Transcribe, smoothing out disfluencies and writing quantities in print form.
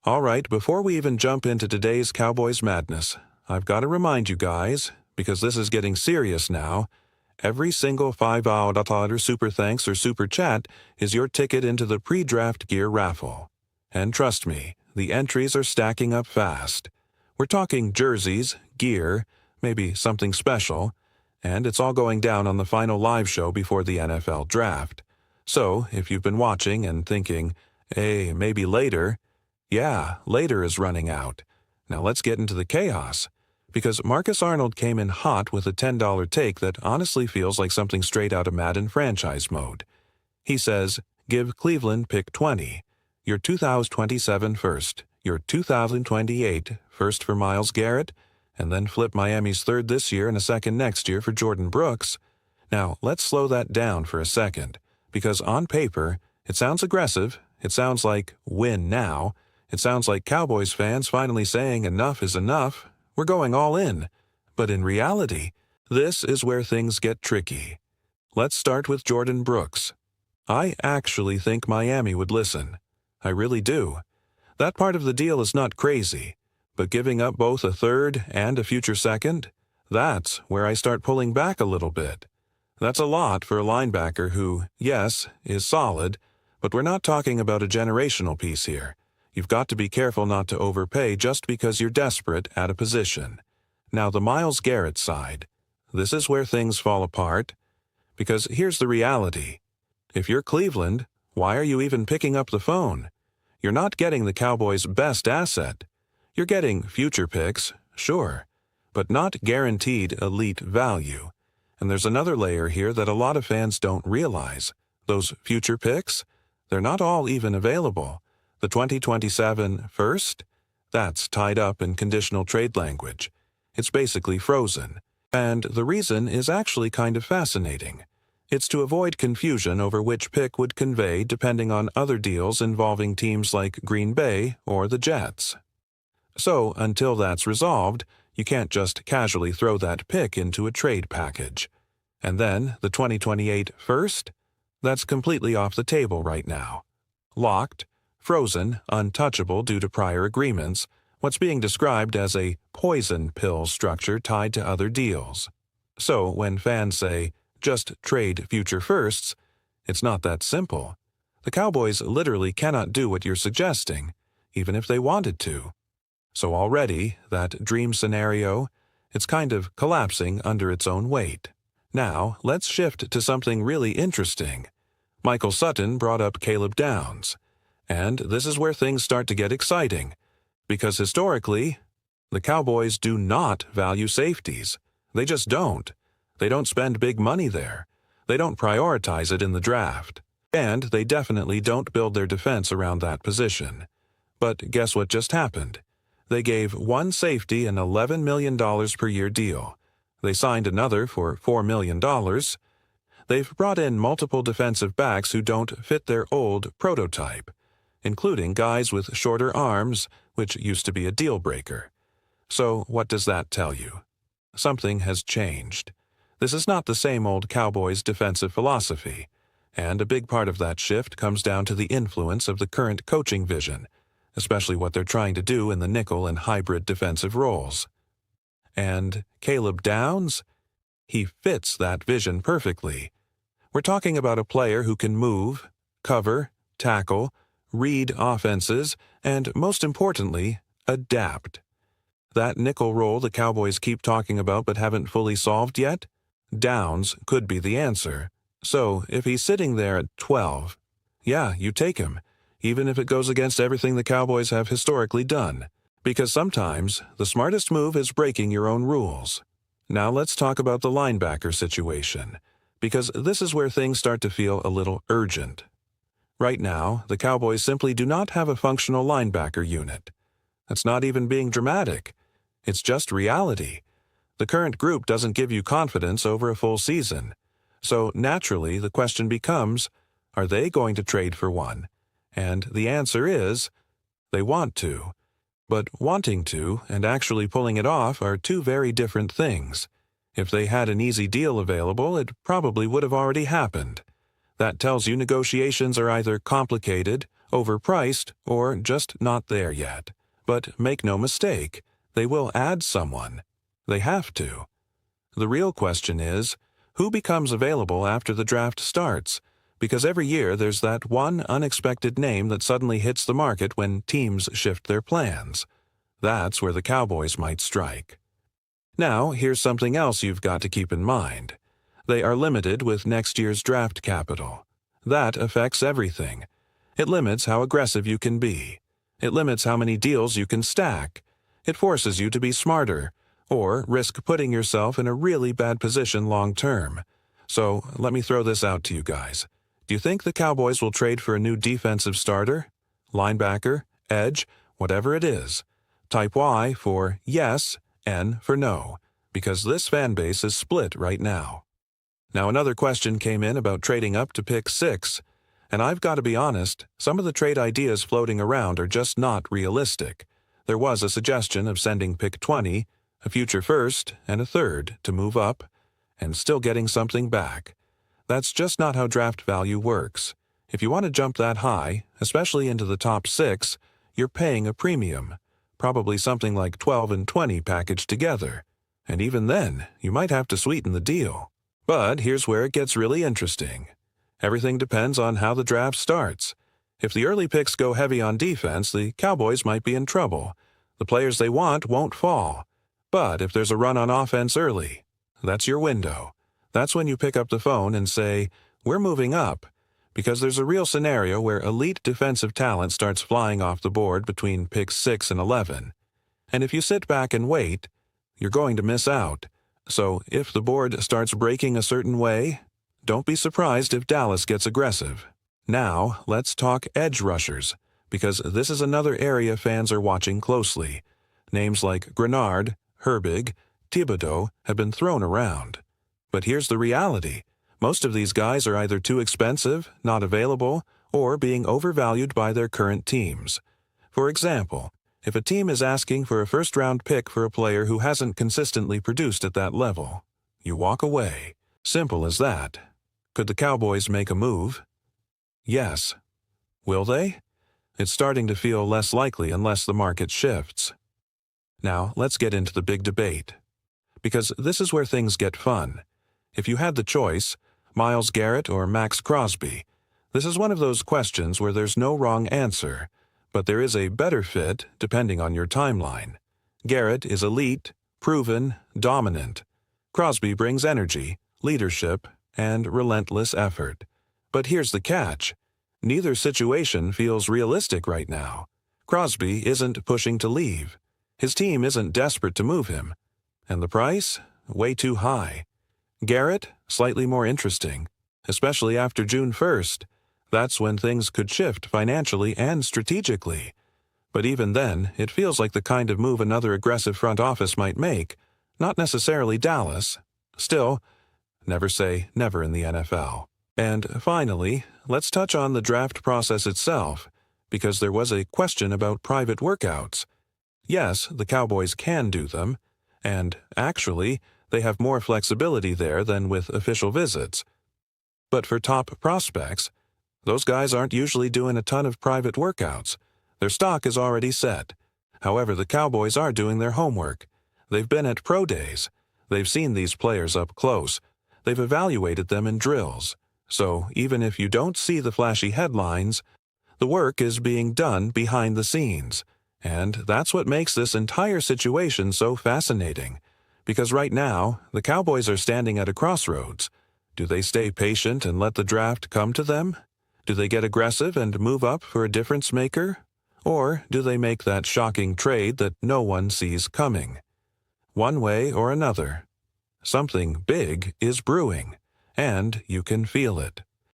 All right, before we even jump into today's Cowboys madness, I've got to remind you guys, because this is getting serious now, every single $5 super thanks or super chat is your ticket into the pre-draft gear raffle. And trust me, the entries are stacking up fast. We're talking jerseys, gear, maybe something special, and it's all going down on the final live show before the NFL draft. So, if you've been watching and thinking, hey, maybe later, yeah, later is running out. Now let's get into the chaos. Because Marcus Arnold came in hot with a $10 take that honestly feels like something straight out of Madden franchise mode. He says, give Cleveland pick 20, your 2027 first, your 2028 first for Myles Garrett, and then flip Miami's third this year and a second next year for Jordyn Brooks. Now, let's slow that down for a second, because on paper, it sounds aggressive, it sounds like win now, it sounds like Cowboys fans finally saying enough is enough, we're going all in. But in reality, this is where things get tricky. Let's start with Jordyn Brooks. I actually think Miami would listen. I really do. That part of the deal is not crazy, but giving up both a third and a future second, that's where I start pulling back a little bit. That's a lot for a linebacker who, yes, is solid, but we're not talking about a generational piece here. You've got to be careful not to overpay just because you're desperate at a position. Now the Myles Garrett side. This is where things fall apart. Because here's the reality. If you're Cleveland, why are you even picking up the phone? You're not getting the Cowboys' best asset. You're getting future picks, sure, but not guaranteed elite value. And there's another layer here that a lot of fans don't realize. Those future picks, they're not all even available. The 2027 first? That's tied up in conditional trade language. It's basically frozen. And the reason is actually kind of fascinating. It's to avoid confusion over which pick would convey depending on other deals involving teams like Green Bay or the Jets. So, until that's resolved, you can't just casually throw that pick into a trade package. And then, the 2028 first? That's completely off the table right now. Locked, frozen, untouchable due to prior agreements, what's being described as a poison pill structure tied to other deals. So when fans say, just trade future firsts, it's not that simple. The Cowboys literally cannot do what you're suggesting, even if they wanted to. So already, that dream scenario, it's kind of collapsing under its own weight. Now, let's shift to something really interesting. Michael Sutton brought up Caleb Downs. And this is where things start to get exciting, because historically, the Cowboys do not value safeties. They just don't. They don't spend big money there. They don't prioritize it in the draft. And they definitely don't build their defense around that position. But guess what just happened? They gave one safety an $11 million per year deal. They signed another for $4 million. They've brought in multiple defensive backs who don't fit their old prototype, including guys with shorter arms, which used to be a deal-breaker. So what does that tell you? Something has changed. This is not the same old Cowboys defensive philosophy, and a big part of that shift comes down to the influence of the current coaching vision, especially what they're trying to do in the nickel and hybrid defensive roles. And Caleb Downs? He fits that vision perfectly. We're talking about a player who can move, cover, tackle, read offenses, and most importantly, adapt. That nickel role the Cowboys keep talking about but haven't fully solved yet? Downs could be the answer. So, if he's sitting there at 12, yeah, you take him, even if it goes against everything the Cowboys have historically done. Because sometimes, the smartest move is breaking your own rules. Now let's talk about the linebacker situation, because this is where things start to feel a little urgent. Right now, the Cowboys simply do not have a functional linebacker unit. That's not even being dramatic. It's just reality. The current group doesn't give you confidence over a full season. So naturally, the question becomes, are they going to trade for one? And the answer is, they want to. But wanting to and actually pulling it off are two very different things. If they had an easy deal available, it probably would have already happened. That tells you negotiations are either complicated overpriced, or just not there yet. But make no mistake, they will add someone. They have to. The real question is, who becomes available after the draft starts? Because every year there's that one unexpected name that suddenly hits the market when teams shift their plans. That's where the Cowboys might strike. Now, here's something else you've got to keep in mind. They are limited with next year's draft capital. That affects everything. It limits how aggressive you can be. It limits how many deals you can stack. It forces you to be smarter, or risk putting yourself in a really bad position long term. So, let me throw this out to you guys. Do you think the Cowboys will trade for a new defensive starter? Linebacker? Edge? Whatever it is. Type Y for yes, N for no, because this fan base is split right now. Now another question came in about trading up to pick 6, and I've got to be honest, some of the trade ideas floating around are just not realistic. There was a suggestion of sending pick 20, a future first, and a third to move up, and still getting something back. That's just not how draft value works. If you want to jump that high, especially into the top 6, you're paying a premium. Probably something like 12 and 20 packaged together. And even then, you might have to sweeten the deal. But here's where it gets really interesting. Everything depends on how the draft starts. If the early picks go heavy on defense, the Cowboys might be in trouble. The players they want won't fall. But if there's a run on offense early, that's your window. That's when you pick up the phone and say, "We're moving up." Because there's a real scenario where elite defensive talent starts flying off the board between picks 6 and 11. And if you sit back and wait, you're going to miss out. So if the board starts breaking a certain way, don't be surprised if Dallas gets aggressive. Now, let's talk edge rushers, because this is another area fans are watching closely. Names like Greenard, Herbig, Thibodeaux have been thrown around. But here's the reality. Most of these guys are either too expensive, not available, or being overvalued by their current teams. For example, if a team is asking for a first-round pick for a player who hasn't consistently produced at that level, you walk away. Simple as that. Could the Cowboys make a move? Yes. Will they? It's starting to feel less likely unless the market shifts. Now, let's get into the big debate. Because this is where things get fun. If you had the choice, Myles Garrett or Max Crosby, this is one of those questions where there's no wrong answer, but there is a better fit depending on your timeline. Garrett is elite, proven, dominant. Crosby brings energy, leadership, and relentless effort. But here's the catch. Neither situation feels realistic right now. Crosby isn't pushing to leave. His team isn't desperate to move him. And the price? Way too high. Garrett, slightly more interesting, especially after June 1st. That's when things could shift financially and strategically. But even then, it feels like the kind of move another aggressive front office might make, not necessarily Dallas. Still, never say never in the NFL. And finally, let's touch on the draft process itself, because there was a question about private workouts. Yes, the Cowboys can do them, and actually, they have more flexibility there than with official visits. But for top prospects, those guys aren't usually doing a ton of private workouts. Their stock is already set. However, the Cowboys are doing their homework. They've been at pro days. They've seen these players up close. They've evaluated them in drills. So even if you don't see the flashy headlines, the work is being done behind the scenes. And that's what makes this entire situation so fascinating. Because right now, the Cowboys are standing at a crossroads. Do they stay patient and let the draft come to them? Do they get aggressive and move up for a difference maker? Or do they make that shocking trade that no one sees coming? One way or another, something big is brewing, and you can feel it.